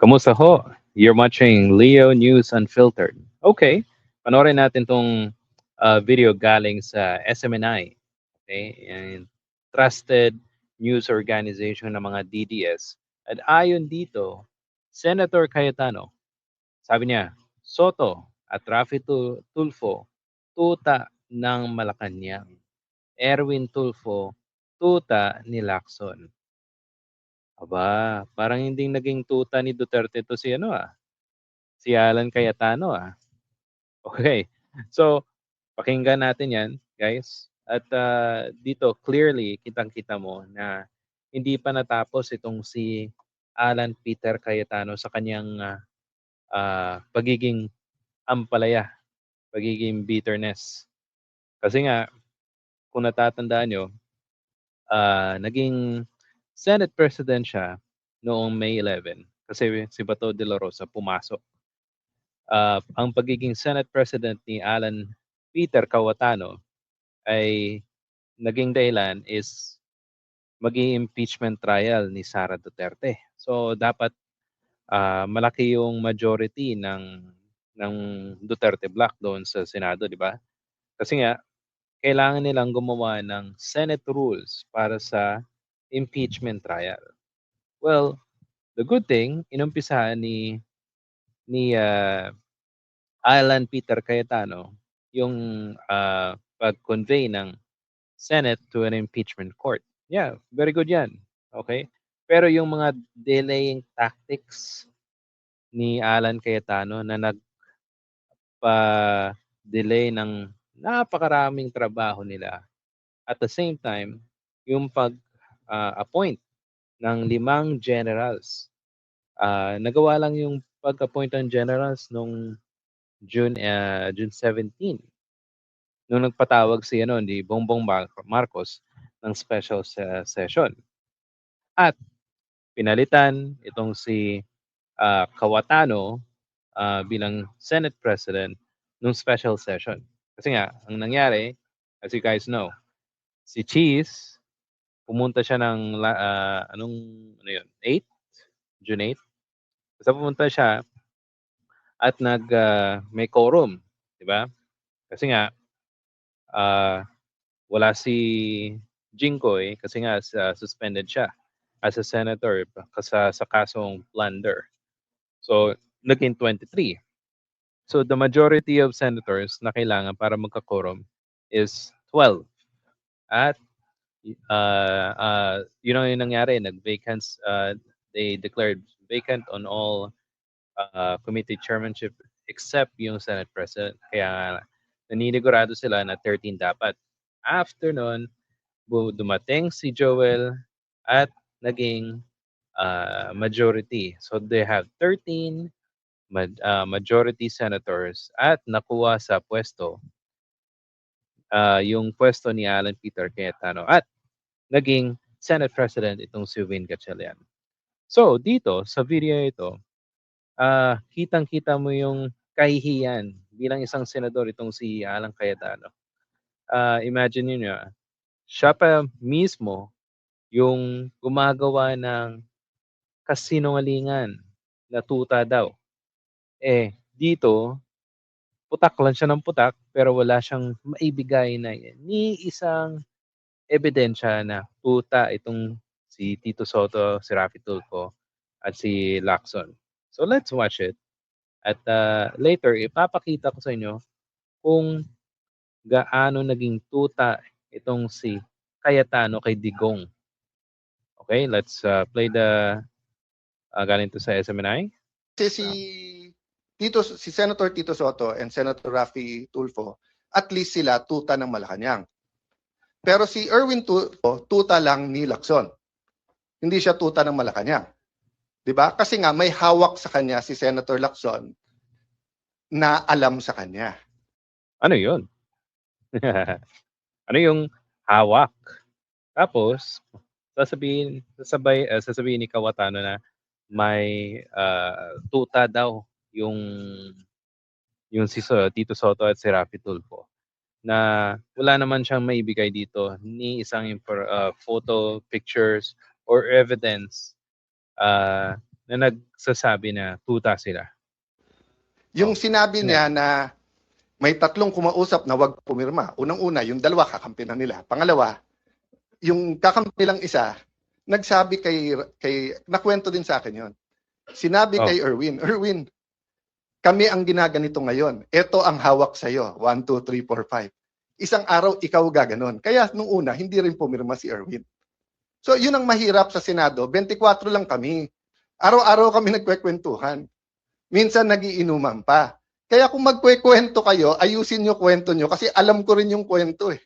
Kamusta ho? You're watching Leo News Unfiltered. Okay, panoorin natin tong video galing sa SMNI. Okay, and Trusted News Organization ng mga DDS. At ayon dito, Senator Cayetano, sabi niya, Soto at Rafi Tulfo, tuta ng Malacanang. Erwin Tulfo, tuta ni Lacson. Aba, parang hindi naging tuta ni Duterte to si si Alan Cayetano, Okay. So, pakinggan natin 'yan, guys. At, dito clearly kitang-kita mo na hindi pa natapos itong si Alan Peter Cayetano sa kanyang, pagiging ampalaya, pagiging bitterness. Kasi nga kung natatandaan niyo, naging Senate President siya noong May 11 kasi si Bato de la Rosa pumasok. Ang pagiging Senate President ni Alan Peter Cayetano ay naging dahilan is mag-i-impeachment trial ni Sara Duterte. So dapat malaki yung majority ng Duterte bloc doon sa Senado, di ba? Kasi nga kailangan nilang gumawa ng Senate rules para sa impeachment trial. Well, the good thing inumpisahan ni Alan Peter Cayetano yung pag-convey ng Senate to an impeachment court. Yeah, very good 'yan. Okay? Pero yung mga delaying tactics ni Alan Cayetano na nagpa-delay ng napakaraming trabaho nila. At the same time, yung pag-appoint ng 5 generals. Nagawa lang yung pag-appoint ng generals nung June 17 nung nagpatawag si ni Bongbong Marcos ng special session. At pinalitan itong si Cayetano bilang Senate President nung special session. Kasi nga, ang nangyari, as you guys know, si Cheese, pumunta siya ng, ano yun, 8? June 8? Basta pumunta siya at may quorum, di ba? Kasi nga, ah, wala si Jinggoy kasi nga suspended siya as a senator sa kasong plunder. So, naging 23. So, the majority of senators na kailangan para magka-quorum is 12. At yun ang yung nangyari, they declared vacant on all committee chairmanship except yung Senate President. Kaya nga, naninigurado sila na 13 dapat. After nun, dumating si Joel at naging majority. So they have 13 majority senators at nakuha sa pwesto yung pwesto ni Alan Peter Cayetano at naging Senate President itong si Win Gatchalian. So dito sa video ito, kitang-kita mo yung kahihiyan bilang isang senador itong si Alan Cayetano. Imagine niyo siya pa mismo yung gumagawa ng kasinungalingan na tuta daw. Dito, putak lang siya ng putak pero wala siyang maibigay na ni isang ebidensya na tuta itong si Tito Soto, si Rafi Tulfo, at si Lacson. So let's watch it. At later, ipapakita ko sa inyo kung gaano naging tuta itong si Cayetano kay Digong. Okay, let's play the galing to sa SMNI. Si Senator Tito Soto and Senator Rafi Tulfo, at least sila tuta ng Malacanang. Pero si Erwin Tulfo, tuta lang ni Lacson. Hindi siya tuta ng Malacanang. 'Di ba? Kasi nga may hawak sa kanya si Senator Lacson na alam sa kanya. Ano 'yun? Ano yung hawak? Tapos sasabihin ni Cayetano na may tuta daw yung si Tito Soto at si Rafi Tulfo na wala naman siyang maibigay dito ni isang photo, pictures, or evidence na nagsasabi na tuta sila. Yung sinabi niya na may tatlong kumausap na wag pumirma. Unang-una, yung dalawa kakampi na nila. Pangalawa, yung kakampi lang isa, nagsabi kay nakwento din sa akin yon. Sinabi kay Erwin, kami ang ginaganito ngayon. Ito ang hawak sa iyo. 1, 2, 3, 4, 5. Isang araw ikaw gaganon. Kaya nung una, hindi rin pumirma si Erwin. So yun ang mahirap sa Senado. 24 lang kami. Araw-araw kami nagkwekwentuhan. Minsan nagiinuman pa. Kaya kung magkwekwento kayo, ayusin nyo kwento nyo kasi alam ko rin yung kwento eh.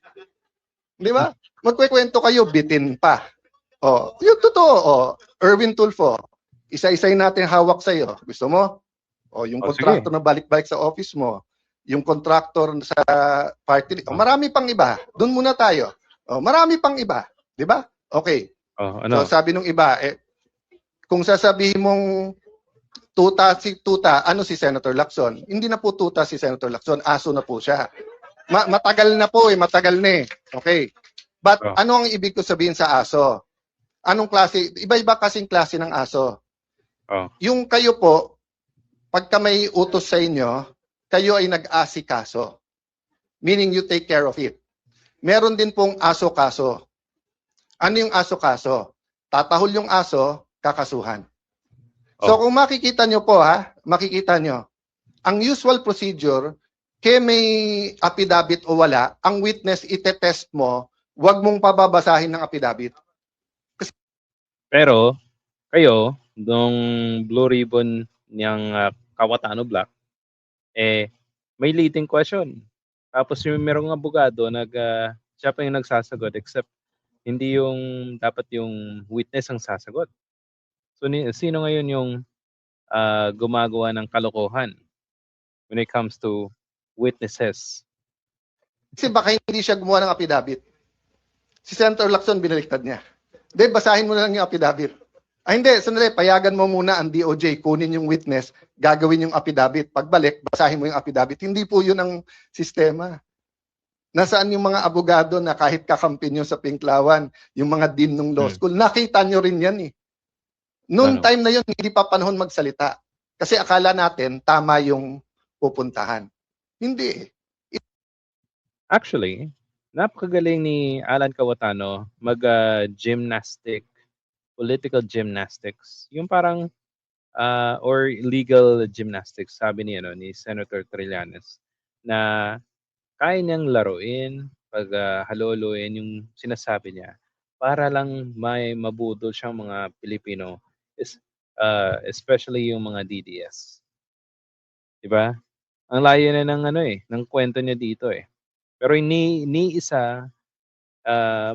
Di ba? Magkwekwento kayo, bitin pa. Oh, yung totoo. Oh, Erwin Tulfo, isa-isay natin hawak sa iyo. Gusto mo? Oh, yung kontraktor na balik-balik sa office mo, yung kontraktor sa party, marami pang iba. Doon muna tayo. Oh, marami pang iba, 'di ba? Okay. So sabi nung iba, kung sasabihin mong tuta, ano si Senator Lacson? Hindi na po tuta si Senator Lacson, aso na po siya. Matagal na po matagal na eh. Okay. But ano ang ibig ko sabihin sa aso? Anong klase? Iba-iba kasing klase ng aso. Yung kayo po, pagka may utos sa inyo, kayo ay nag-asikaso. Meaning you take care of it. Meron din pong aso-kaso. Ano yung aso-kaso? Tatahol yung aso, kakasuhan. So kung makikita nyo po makikita nyo, ang usual procedure, kaya may affidavit o wala, ang witness itetest mo, wag mong pababasahin ng affidavit. Pero kayo, nung Blue Ribbon niyang Kawatano Black, may leading question. Tapos yung merong abogado, siya pa yung nagsasagot, except hindi yung dapat yung witness ang sasagot. So sino ngayon yung gumagawa ng kalokohan when it comes to witnesses? Kasi baka hindi siya gumawa ng affidavit. Si Senator Lacson binaliktad niya. Hindi, basahin mo na lang yung affidavit. Hindi, sandali, payagan mo muna ang DOJ, kunin yung witness, gagawin yung affidavit. Pagbalik, basahin mo yung affidavit. Hindi po yun ang sistema. Nasaan yung mga abogado na kahit kakampi nyo sa Pinklawan, yung mga dean ng law school, nakita nyo rin yan eh. Noong time na yun, hindi pa panahon magsalita. Kasi akala natin, tama yung pupuntahan. Hindi. Actually, napakagaling ni Alan Cayetano mag-gymnastic, political gymnastics. Yung parang, or legal gymnastics, sabi ni Senator Trillanes, na kaya niyang laruin, haluluin yung sinasabi niya para lang may mabudol siyang mga Pilipino, especially yung mga DDS. Diba? Ang layo na ng ng kwento niya dito eh. Pero ni isa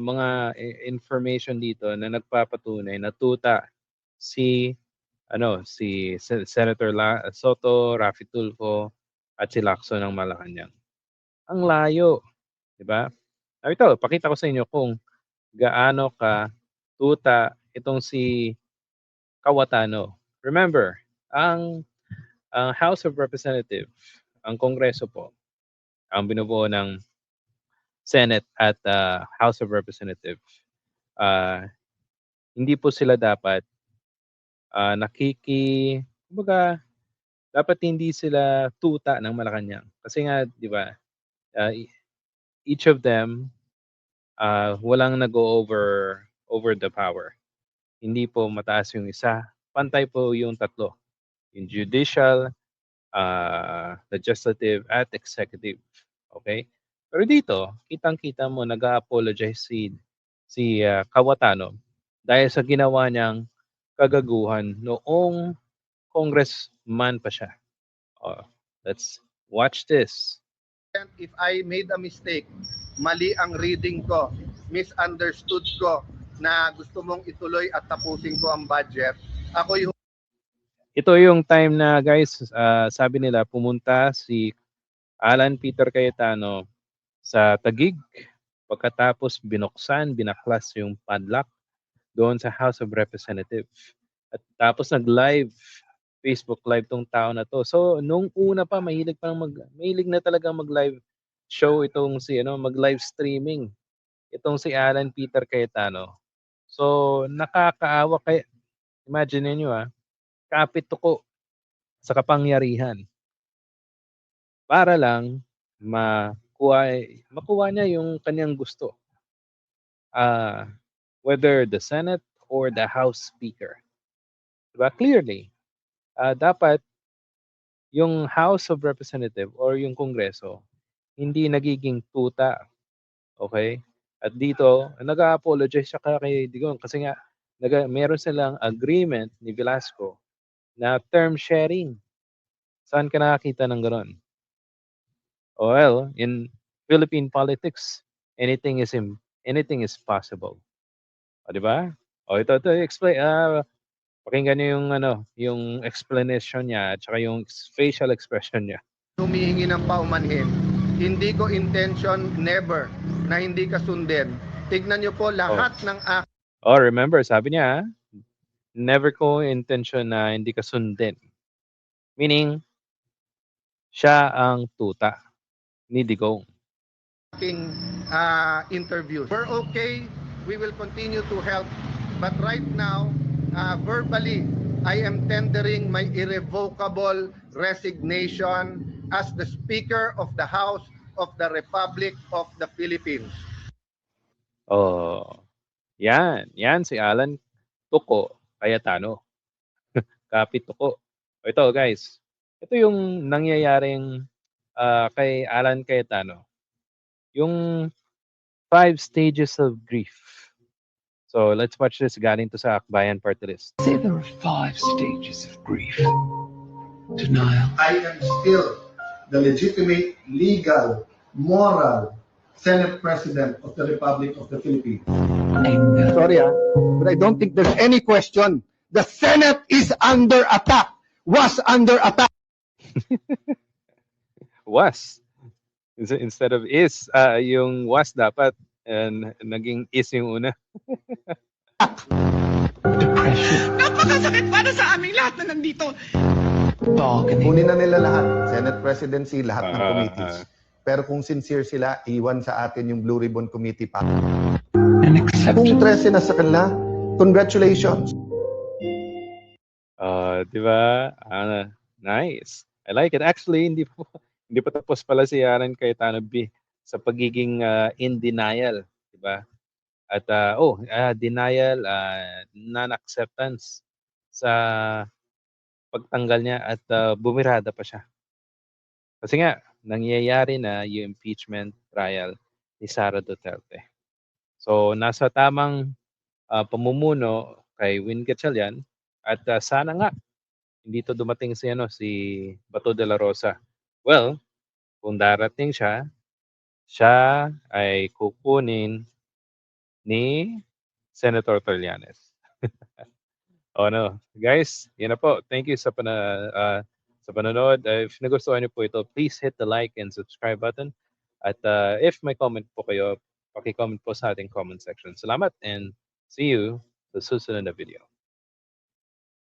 mga information dito na nagpapatunay na tuta si Senator Soto, Raffy Tulfo at si Lacson ng Malacanang. Ang layo, 'di ba? Ito, pakita ko sa inyo kung gaano ka tuta itong si Cayetano. Remember, ang House of Representatives, ang Kongreso po, ang binubuo ng Senate at House of Representatives, hindi po sila dapat kumbaga, dapat hindi sila tuta ng Malacanang. Kasi nga, 'di ba, each of them walang over the power. Hindi po mataas yung isa, pantay po yung tatlo. Yung judicial, legislative at executive. Okay? Pero dito, kitang-kita mo nag-a-apologize si Cayetano dahil sa ginawa niyang kagaguhan noong congressman pa siya. Let's watch this. If I made a mistake, mali ang reading ko, misunderstood ko na gusto mong ituloy at tapusin ko ang budget, ako yung... Ito yung time na guys, sabi nila pumunta si Alan Peter Cayetano sa Taguig, pagkatapos binaklas yung padlock doon sa House of Representatives. At tapos nag-live, Facebook live tong tao na to. So nung una pa mahilig na talaga mag-live show itong mag-live streaming itong si Alan Peter Cayetano. So nakakaawa, kaya imagine niyo kapit-tuko sa kapangyarihan para lang makuha niya yung kanyang gusto. Whether the Senate or the House Speaker. Diba? Clearly, dapat yung House of Representative or yung Kongreso hindi nagiging tuta. Okay? At dito, nag-a-apologize siya kay Digong kasi nga meron silang agreement ni Velasco na term sharing. Saan ka nakakita ng gano'n? Well, in Philippine politics, anything is possible. O, 'di ba? O ito explain pakinggan niyo yung yung explanation niya at saka yung facial expression niya. Humihingi ng paumanhin. Hindi ko intention never na hindi ka sundin. Tignan niyo po lahat ng Oh, remember, sabi niya, never ko intention na hindi ka sundin. Meaning, siya ang tuta ni Digong. aking interviews. We're okay. We will continue to help. But right now, verbally, I am tendering my irrevocable resignation as the Speaker of the House of the Republic of the Philippines. Oh, yan si Alan Tuko Cayetano. Kapit Tuko. Ito guys, ito yung nangyayaring kay Alan Cayetano. Yung 5 stages of grief. So let's watch this galing to sa Akbayan Party List. Say there are 5 stages of grief. Denial. I am still the legitimate, legal, moral Senate President of the Republic of the Philippines. Anger. Sorry, but I don't think there's any question. The Senate is under attack. Was under attack. Was. Instead of is, yung was dapat, naging is yung una. Depression. Napakasakit para sa aming lahat na nandito. Bargaining. Kunin na nila lahat. Senate presidency, lahat ng Ah. committees. Pero kung sincere sila, iwan sa atin yung Blue Ribbon Committee pa. And Kung acceptance. 13 na sa kanila, congratulations. Di ba? Nice. I like it. Actually, hindi pa tapos pala si Alan Cayetano sa pagiging in denial, di ba? At denial, non-acceptance sa pagtanggal niya at bumirada pa siya. Kasi nga nangyayari na yung impeachment trial ni Sara Duterte. So nasa tamang pamumuno kay Win Gatchalian at sana nga hindi to dumating si Bato de la Rosa. Well, kung darating siya ay kukunin ni Senator Trillanes. Guys, yun na po. Thank you sa panonood. If nagustuhan niyo po ito, please hit the like and subscribe button. At if may comment po kayo, paki-comment po sa ating comment section. Salamat and see you sa susunod na video.